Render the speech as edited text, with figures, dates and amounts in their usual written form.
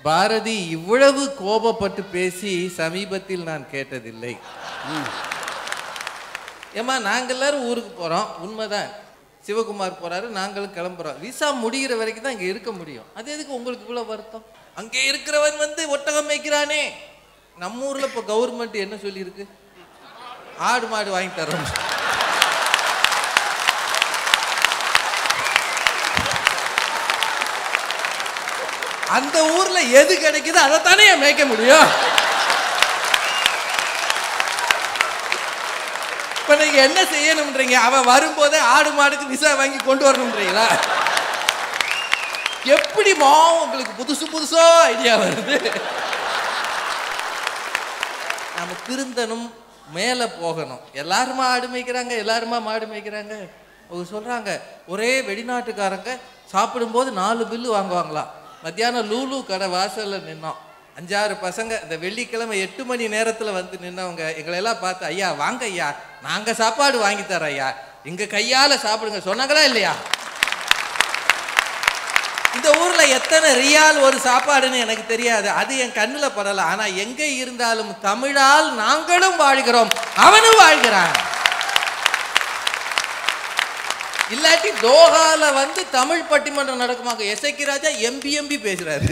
பாரதி இவ்வளவு கோபப்பட்டு பேசி சமீபத்தில் நான் கேட்டதில்லை. ஏமா நாங்கள் எல்லாரும் ஊருக்கு போறோம், உண்மைதான். சிவகுமார் போறாரு, நாங்களும் கிளம்புறோம். விசா முடிகிற வரைக்கும் தான் இங்க இருக்க முடியும். அது எதுக்கு உங்களுக்கு இவ்வளவு வருத்தம்? அங்கே இருக்கிறவன் ஒட்டகம் மேய்க்கிறானே. நம்ம ஊர்ல இப்ப கவர்மெண்ட் என்ன சொல்லி இருக்கு? ஆடு மாடு வாங்கி தரோம். அந்த ஊர்ல எது கிடைக்குது அதைத்தானே மேய்க்க முடியும். இப்ப நீங்க என்ன செய்யணும்ன்றீங்க? அவன் வரும்போதே ஆடு மாடுக்கு விசா வாங்கி கொண்டு வரணும்ன்றீங்களா? எப்படிமா உங்களுக்கு புதுசு புதுசா ஐடியா வருது? நம்ம திருந்தனும், மேல போகணும். எல்லாருமா ஆடு மேய்க்கிறாங்க, எல்லாருமா மாடு மேய்க்கிறாங்க. அவங்க சொல்றாங்க, ஒரே வெளிநாட்டுக்காரங்க சாப்பிடும்போது 4 பில்லு வாங்குவாங்களாம். மத்தியானம் லூலு கடை வாசல்ல நின்னோம். 5-6 பசங்க இந்த வெள்ளிக்கிழமை 8 மணி நேரத்துல வந்து நின்னவங்க எங்களெல்லாம் பார்த்து, ஐயா வாங்க ஐயா, நாங்க சாப்பாடு வாங்கி தரோம் ஐயா, எங்க கையால சாப்பிடுங்க சொன்னாங்களா இல்லையா? இந்த ஊர்ல எத்தனை ரியால் ஒரு சாப்பாடுன்னு எனக்கு தெரியாது, அது என் கண்ணுல படல. ஆனா எங்க இருந்தாலும் தமிழால் நாங்களும் வாழ்கிறோம், அவனும் வாழ்கிறான். இல்லாட்டி தோஹால வந்து தமிழ் பட்டிமன்றம் நடக்குமாங்க. எஸ்ஐகி ராஜா எம்பி பேசுறாரு.